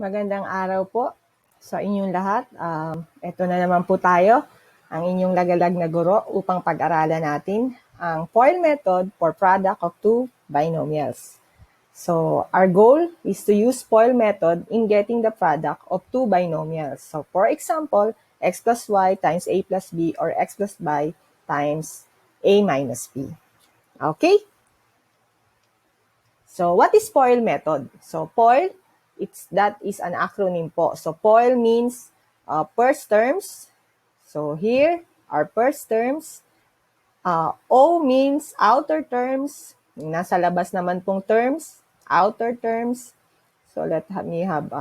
Magandang araw po sa inyong lahat. Ito na naman po tayo, ang inyong lagalag na guro upang pag-aralan natin ang FOIL method for product of two binomials. So, our goal is to use FOIL method in getting the product of two binomials. So, for example, x plus y times a plus b or x plus y times a minus b. Okay? So, what is FOIL method? So, FOIL, that is an acronym po. So, FOIL means first terms. So, here are first terms. O means outer terms. Nasa labas naman pong terms. Outer terms. So, let me have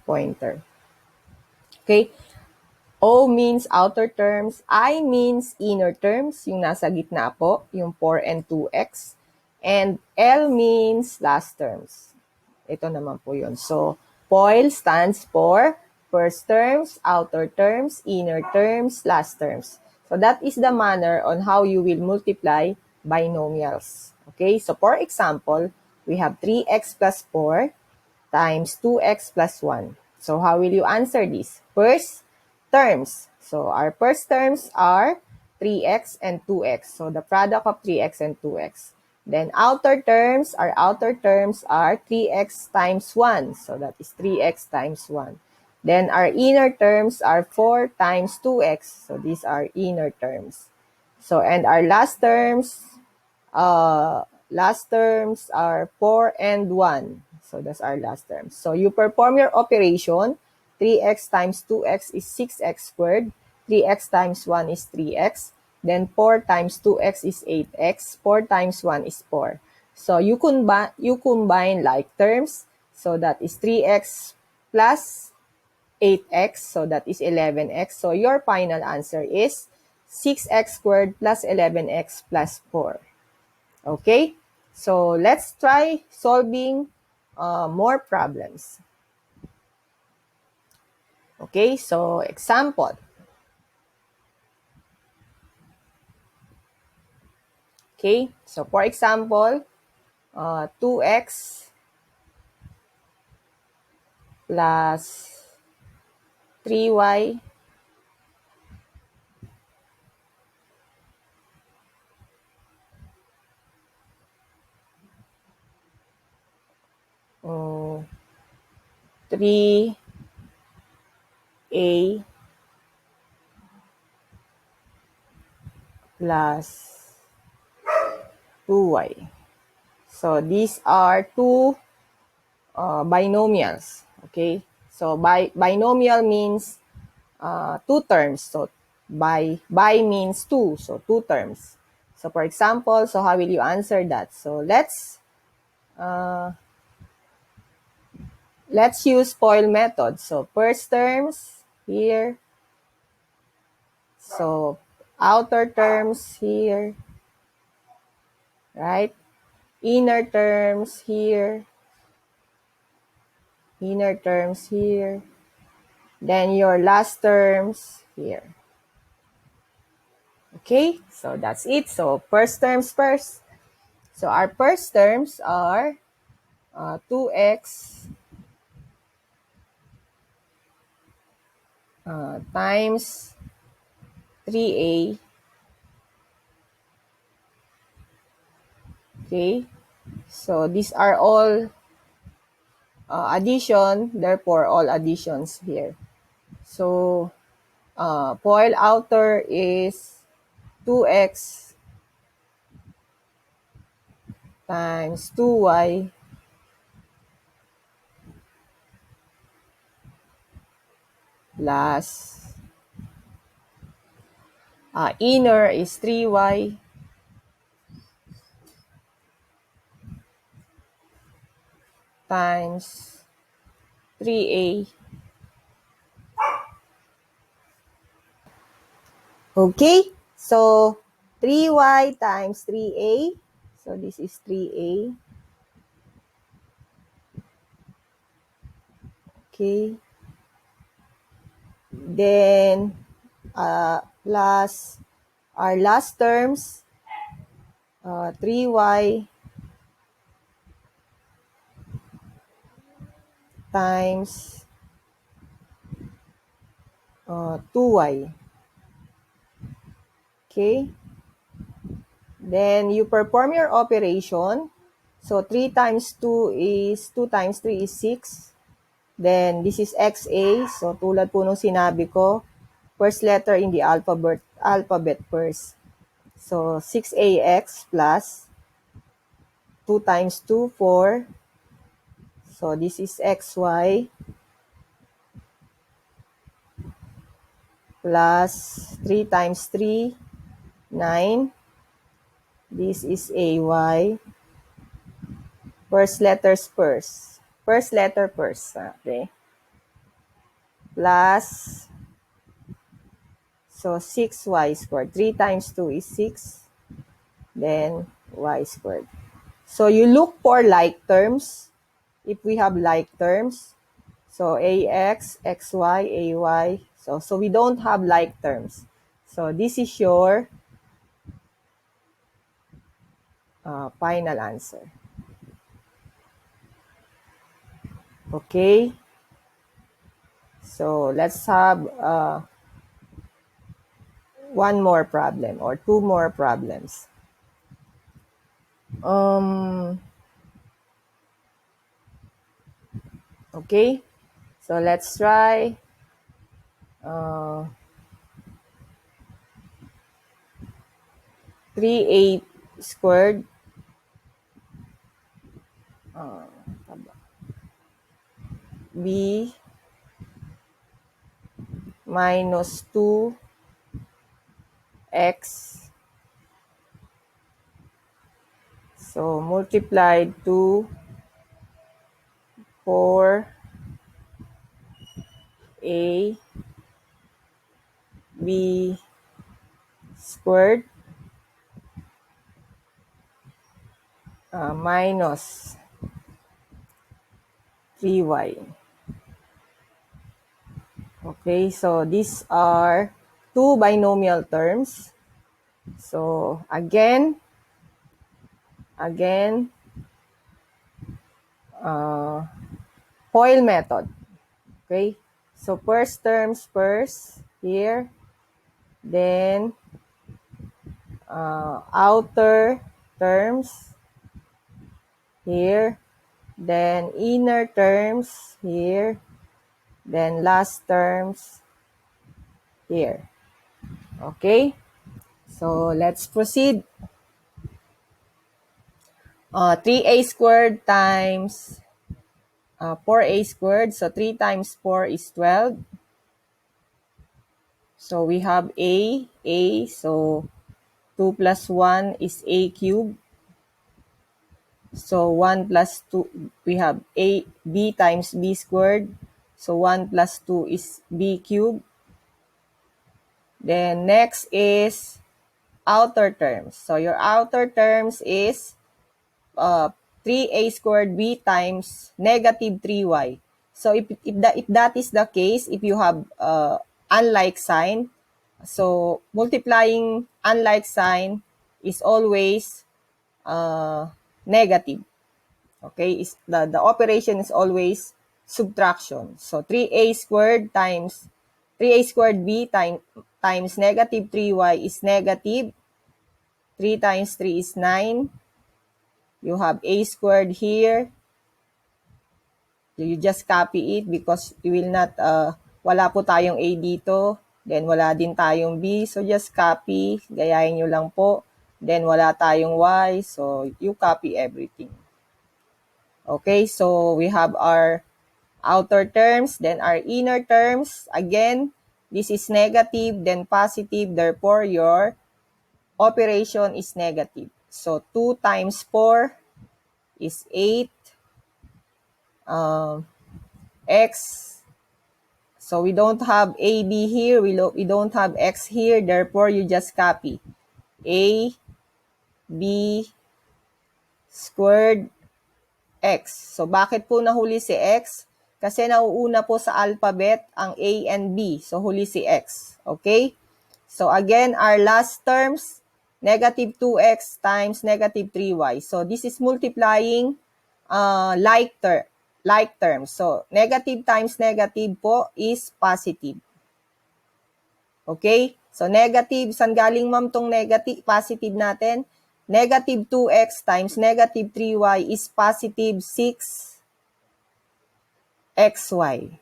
pointer. Okay? O means outer terms. I means inner terms. Yung nasa gitna po. Yung 4 and 2x. And L means last terms. Ito naman po yun. So, FOIL stands for first terms, outer terms, inner terms, last terms. So, that is the manner on how you will multiply binomials. Okay? So, for example, we have 3x plus 4 times 2x plus 1. So, how will you answer this? First, terms. So, our first terms are 3x and 2x. So, the product of 3x and 2x. Then, outer terms are 3x times 1. So, that is 3x times 1. Then, our inner terms are 4 times 2x. So, these are inner terms. So, and our last terms are 4 and 1. So, that's our last terms. So, you perform your operation. 3x times 2x is 6x squared. 3x times 1 is 3x. Then 4 times 2x is 8x. 4 times 1 is 4. So you combine like terms. So that is 3x plus 8x. So that is 11x. So your final answer is 6x squared plus 11x plus 4. Okay? So let's try solving more problems. Okay, so example. Okay, so for example, 2x plus 3y um, 3a plus 2y. So these are two binomials. Okay, so binomial means two terms. So bi means two, so two terms. So for example, so how will you answer that? So let's use FOIL method. So first terms here. So outer terms here. Right? Inner terms here. Inner terms here. Then your last terms here. Okay? So that's it. So first terms first. So our first terms are 2x times 3a. Okay? So these are all addition, therefore all additions here. So FOIL outer is 2x times 2y plus inner is 3y times 3a. Okay, so 3y times 3a. So this is 3a. Okay. Then plus our last terms, 3y times 2y. Okay? Then, you perform your operation. So, 3 times 2 is, 2 times 3 is 6. Then, this is XA. So, tulad po nung sinabi ko, first letter in the alphabet first. So, 6AX plus 2 times 2, 4. So, this is XY plus 3 times 3, 9. This is AY. First letters first. First letter first. Okay. Plus, so 6y squared. 3 times 2 is 6. Then, y squared. So, you look for like terms. If we have like terms. So, AX, XY, AY. So we don't have like terms. So, this is your final answer. Okay? So, let's have one more problem or two more problems. Okay? So, let's try 3a squared b minus 2x. So, multiplied to 4a b squared minus 3y. Okay, so these are two binomial terms. So, again, FOIL method. Okay, so first terms first here, then outer terms here, then inner terms here, then last terms here. Okay, so let's proceed. 3a squared times 4a squared. So 3 times 4 is 12. So we have a, so 2 plus 1 is a cubed. So 1 plus 2, we have b times b squared. So 1 plus 2 is b cubed. Then next is outer terms. So your outer terms is 3a squared b times negative 3y. So if that is the case, if you have unlike sign, so multiplying unlike sign is always negative. Okay, the operation is always subtraction. So 3a squared times 3a squared b times negative 3y is negative. 3 times 3 is 9. You have a squared here. You just copy it because you will not, wala po tayong a dito. Then wala din tayong b. So just copy. Gayahin nyo lang po. Then wala tayong y. So you copy everything. Okay, so we have our outer terms, then our inner terms. Again, this is negative, then positive. Therefore, your operation is negative. So 2 times 4 is 8. X. So we don't have AB here. We don't have X here. Therefore, you just copy. A, B, squared, X. So bakit po nahuli si X? Kasi nauuna po sa alphabet ang A and B. So huli si X. Okay? So again, our last terms, negative 2x times negative 3y. So this is multiplying like term. like terms. So, negative times negative po is positive. Okay? So, negative, saan galing ma'am tong negative, positive natin? Negative 2x times negative 3y is positive 6xy.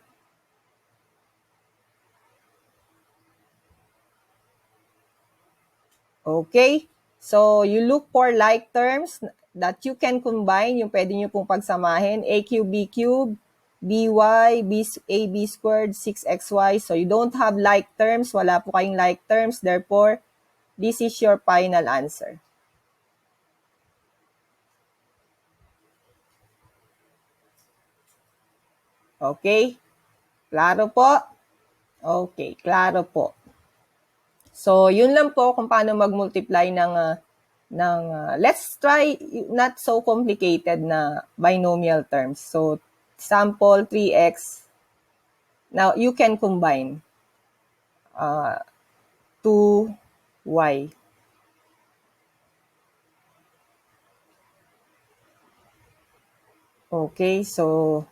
Okay? So, you look for like terms that you can combine, yung pwede nyo pong pagsamahin, a cube, b cube, by, ab squared, 6xy. So, you don't have like terms, wala po kayong like terms, therefore, this is your final answer. Okay? Klaro po? Okay, klaro po. So, yun lang po kung paano mag-multiply ng let's try not so complicated na binomial terms. So, sample 3x. Now, you can combine 2y. Okay, so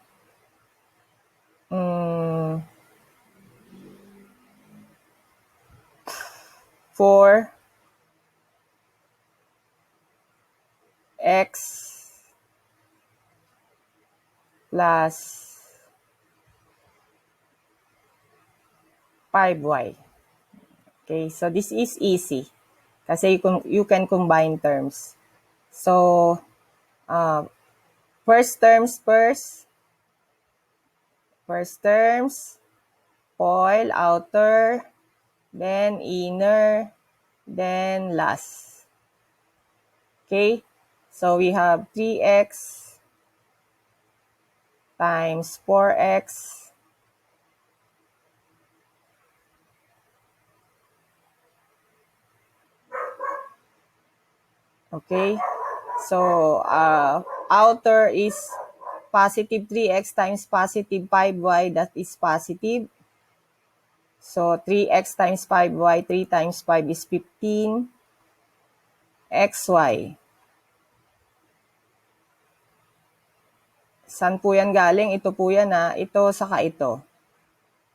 4x plus 5y. Okay, so this is easy kasi you can combine terms. So, first terms first. First terms, foil, outer, then inner, then last. Okay, so we have 3x times 4x okay, so outer is positive 3x times positive 5y, that is positive. So 3x times 5y, 3 times 5 is 15 xy. Saan po yan galing? Ito po yan ito saka ito.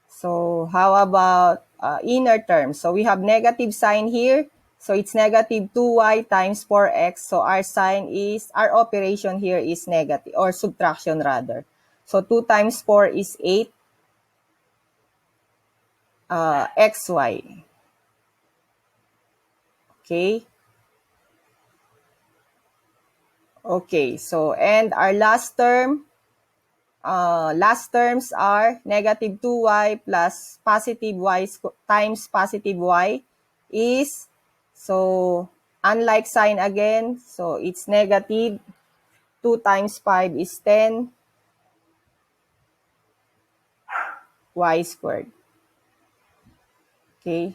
So, how about inner terms? So, we have negative sign here. So, it's negative 2y times 4x. So, our sign is, our operation here is negative, or subtraction rather. So, 2 times 4 is 8 xy. Okay? Okay, so, and our last terms are negative 2y plus positive y times positive y is, so, unlike sign again, so it's negative 2 times 5 is 10 y squared. Okay,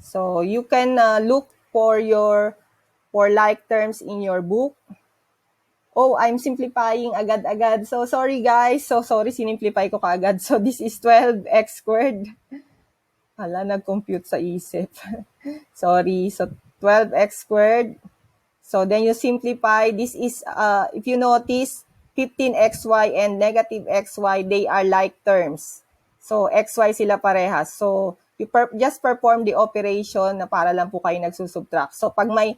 so you can look for like terms in your book. Oh, I'm simplifying agad-agad. So, sorry guys. So, sorry, sinimplify ko kaagad. So, this is 12x squared. Hala, nag-compute sa isip. Sorry. So, 12x squared. So, then you simplify. This is, if you notice, 15xy and negative xy, they are like terms. So, xy sila parehas. So, you just perform the operation na para lang po kayo nagsusubtract. So, pag may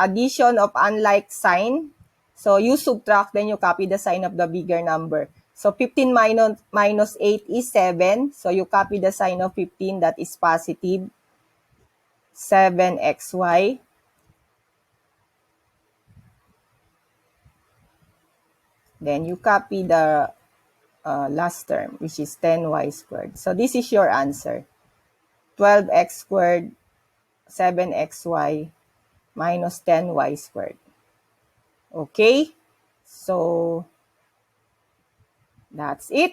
addition of unlike sign, so you subtract, then you copy the sign of the bigger number. So, 15 minus 8 is 7. So, you copy the sign of 15, that is positive 7xy. Then you copy the last term, which is 10y squared. So this is your answer. 12x squared, 7xy, minus 10y squared. Okay? So, that's it.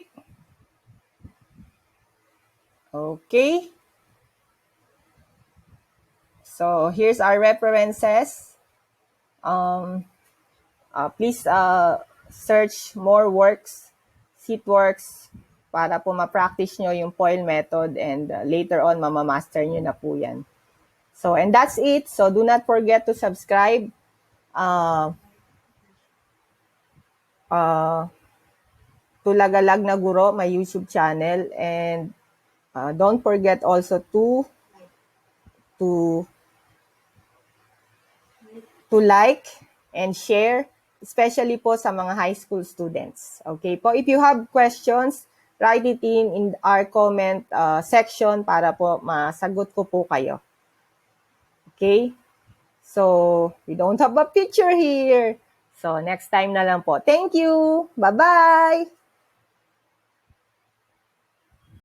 Okay? So, here's our references. Please search more works, seat works, para po ma-practice nyo yung FOIL method, and later on, mamamaster nyo na po yan. So, and that's it. So, do not forget to subscribe. to Lagalag na Guro, my YouTube channel. And don't forget also to like and share, especially po sa mga high school students. Okay po, if you have questions, write it in our comment section para po masagot ko po kayo. Okay? So, we don't have a picture here. So, next time na lang po. Thank you! Bye-bye!